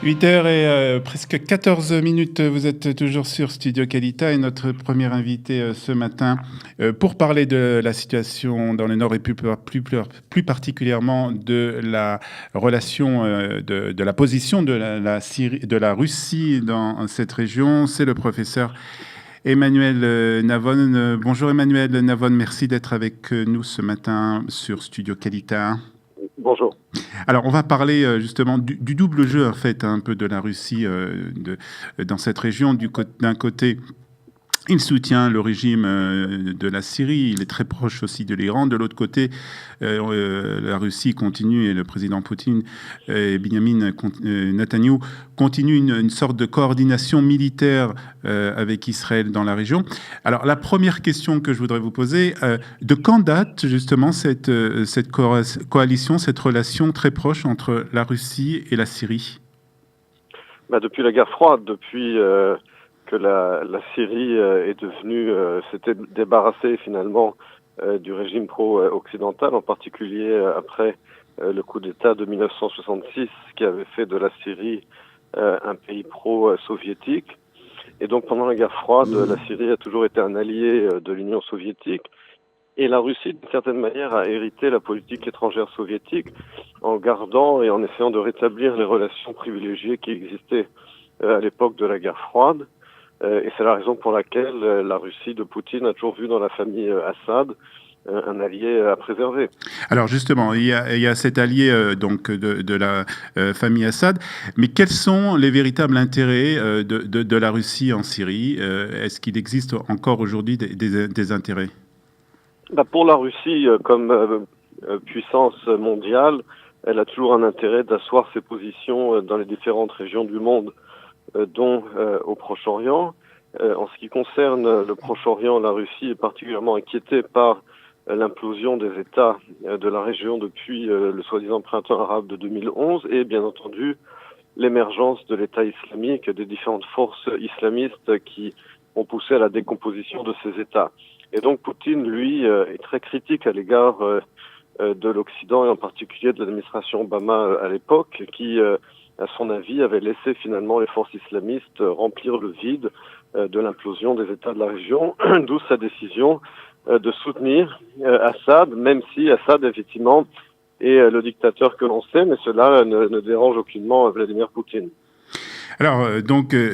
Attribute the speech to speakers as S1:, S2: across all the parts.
S1: 8h et presque 14 minutes, vous êtes toujours sur Studio Calita et notre premier invité ce matin pour parler de la situation dans le Nord et plus particulièrement de la relation, de la position de la Russie dans cette région. C'est le professeur Emmanuel Navon. Bonjour Emmanuel Navon, merci d'être avec nous ce matin sur Studio Calita.
S2: Bonjour.
S1: Alors, on va parler justement du double jeu, en fait, un peu de la Russie dans cette région. D'un côté, il soutient le régime de la Syrie, il est très proche aussi de l'Iran. De l'autre côté, la Russie continue, et le président Poutine et Benjamin Netanyahou continuent une sorte de coordination militaire avec Israël dans la région. Alors, la première question que je voudrais vous poser, de quand date justement cette coalition, cette relation très proche entre la Russie et la Syrie ?
S2: Depuis la guerre froide, depuis que la Syrie s'était débarrassée finalement du régime pro-occidental, en particulier après le coup d'État de 1966 qui avait fait de la Syrie un pays pro-soviétique. Et donc pendant la guerre froide, la Syrie a toujours été un allié de l'Union soviétique. Et la Russie, d'une certaine manière, a hérité la politique étrangère soviétique en gardant et en essayant de rétablir les relations privilégiées qui existaient à l'époque de la guerre froide. Et c'est la raison pour laquelle la Russie de Poutine a toujours vu dans la famille Assad un allié à préserver.
S1: Alors justement, il y a cet allié donc de la famille Assad, mais quels sont les véritables intérêts de la Russie en Syrie ? Est-ce qu'il existe encore aujourd'hui des intérêts ?
S2: Pour la Russie, comme puissance mondiale, elle a toujours un intérêt d'asseoir ses positions dans les différentes régions du monde, dont au Proche-Orient. En ce qui concerne le Proche-Orient, la Russie est particulièrement inquiétée par l'implosion des États de la région depuis le soi-disant printemps arabe de 2011 et bien entendu l'émergence de l'État islamique, des différentes forces islamistes qui ont poussé à la décomposition de ces États. Et donc Poutine, lui, est très critique à l'égard de l'Occident et en particulier de l'administration Obama à l'époque, qui, à son avis, avait laissé finalement les forces islamistes remplir le vide de l'implosion des États de la région, d'où sa décision de soutenir Assad, même si Assad, effectivement, est le dictateur que l'on sait, mais cela ne dérange aucunement Vladimir Poutine.
S1: Alors,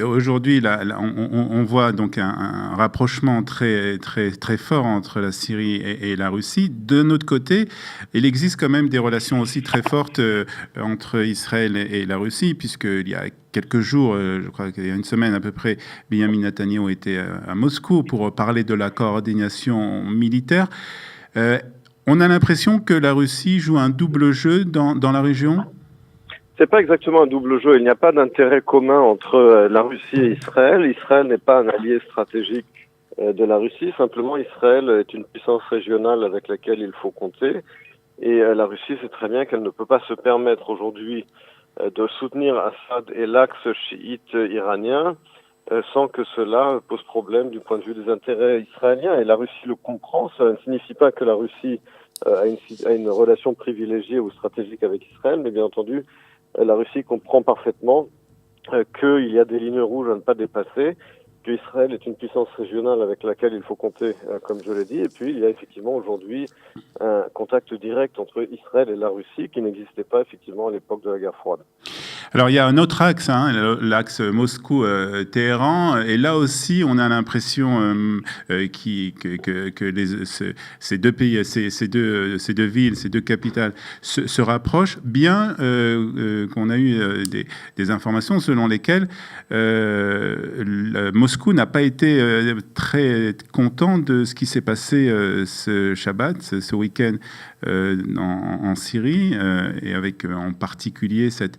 S1: aujourd'hui, on voit donc un rapprochement très fort entre la Syrie et la Russie. De notre côté, il existe quand même des relations aussi très fortes entre Israël et la Russie, puisqu'il y a quelques jours, je crois qu'il y a une semaine à peu près, Benjamin Netanyahou était à Moscou pour parler de la coordination militaire. On a l'impression que la Russie joue un double jeu dans la région ?
S2: C'est pas exactement un double jeu. Il n'y a pas d'intérêt commun entre la Russie et Israël. Israël n'est pas un allié stratégique de la Russie. Simplement, Israël est une puissance régionale avec laquelle il faut compter. Et la Russie sait très bien qu'elle ne peut pas se permettre aujourd'hui de soutenir Assad et l'axe chiite iranien sans que cela pose problème du point de vue des intérêts israéliens. Et la Russie le comprend. Ça ne signifie pas que la Russie a une relation privilégiée ou stratégique avec Israël, mais bien entendu, la Russie comprend parfaitement qu'il y a des lignes rouges à ne pas dépasser, qu'Israël est une puissance régionale avec laquelle il faut compter, comme je l'ai dit, et puis il y a effectivement aujourd'hui un contact direct entre Israël et la Russie qui n'existait pas effectivement à l'époque de la guerre froide.
S1: Alors il y a un autre axe, l'axe Moscou-Téhéran, et là aussi on a l'impression que ces deux pays, ces deux villes, ces deux capitales se rapprochent, bien qu'on a eu des informations selon lesquelles Moscou n'a pas été très content de ce qui s'est passé ce Shabbat, ce week-end en Syrie, et avec en particulier cette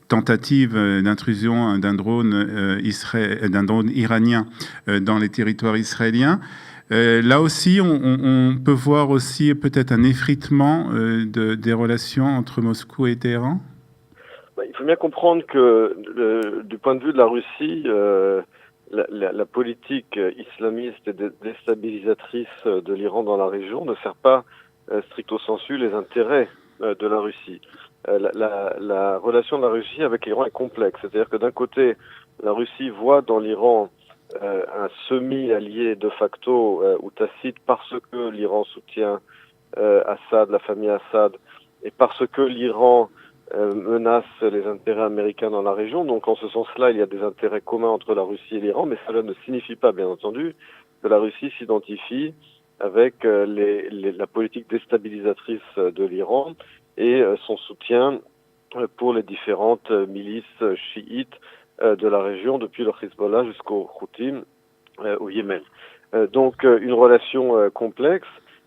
S1: tentative d'intrusion d'un drone iranien dans les territoires israéliens. Là aussi, on peut voir aussi peut-être un effritement des relations entre Moscou et Téhéran.
S2: Il faut bien comprendre que du point de vue de la Russie, la politique islamiste et déstabilisatrice de l'Iran dans la région ne sert pas stricto sensu les intérêts de la Russie. la relation de la Russie avec l'Iran est complexe. C'est-à-dire que d'un côté, la Russie voit dans l'Iran un semi-allié de facto ou tacite parce que l'Iran soutient Assad, la famille Assad, et parce que l'Iran menace les intérêts américains dans la région. Donc en ce sens-là, il y a des intérêts communs entre la Russie et l'Iran, mais cela ne signifie pas, bien entendu, que la Russie s'identifie avec la politique déstabilisatrice de l'Iran et son soutien pour les différentes milices chiites de la région, depuis le Hezbollah jusqu'au Houthi au Yémen. Donc une relation complexe.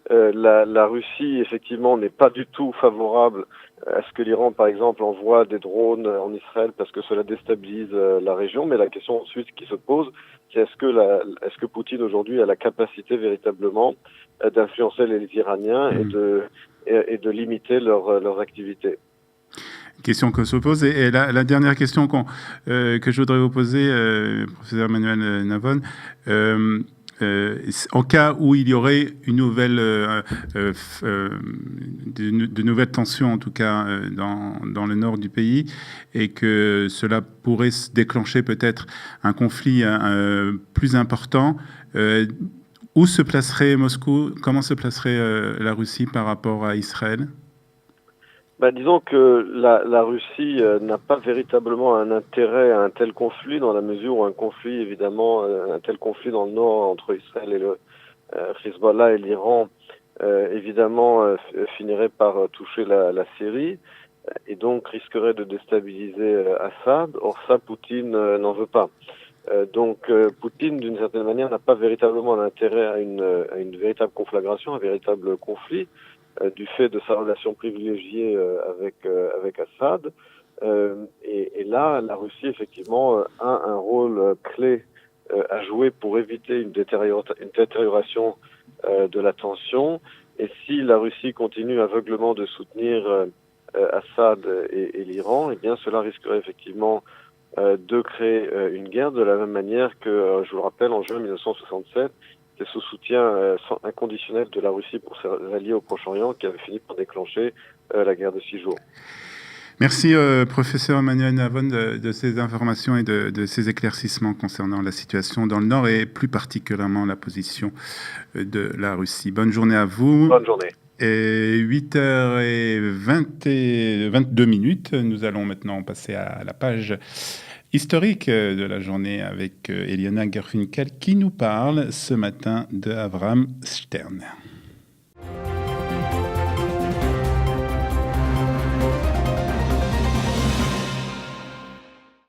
S2: La Russie, effectivement, n'est pas du tout favorable à ce que l'Iran, par exemple, envoie des drones en Israël parce que cela déstabilise la région. Mais la question ensuite qui se pose, c'est est-ce que Poutine aujourd'hui a la capacité véritablement d'influencer les Iraniens et de limiter leurs activités?
S1: Question que se pose. Et la dernière question que je voudrais vous poser, professeur Emmanuel Navon, en cas où il y aurait une nouvelle, de nouvelles tensions, en tout cas dans le nord du pays, et que cela pourrait se déclencher peut-être un conflit plus important, où se placerait Moscou? Comment se placerait la Russie par rapport à Israël?
S2: Disons que la Russie n'a pas véritablement un intérêt à un tel conflit, dans la mesure où un conflit, évidemment, un tel conflit dans le nord entre Israël et le Hezbollah et l'Iran, évidemment, finirait par toucher la Syrie et donc risquerait de déstabiliser Assad. Or ça, Poutine n'en veut pas. Donc Poutine, d'une certaine manière, n'a pas véritablement un intérêt à une véritable conflagration, un véritable conflit, du fait de sa relation privilégiée avec Assad. Et là, la Russie, effectivement, a un rôle clé à jouer pour éviter une détérioration de la tension. Et si la Russie continue aveuglement de soutenir Assad et l'Iran, eh bien, cela risquerait effectivement de créer une guerre, de la même manière que, je vous le rappelle, en juin 1967, c'est ce soutien inconditionnel de la Russie pour ses alliés au Proche-Orient qui avait fini par déclencher la guerre de 6 jours.
S1: Merci, professeur Emmanuel Navon, de ces informations et de ces éclaircissements concernant la situation dans le Nord et plus particulièrement la position de la Russie. Bonne journée à vous.
S2: Bonne journée.
S1: Et 8h22, nous allons maintenant passer à la page historique de la journée avec Eliana Garfinkel qui nous parle ce matin de Avram Stern.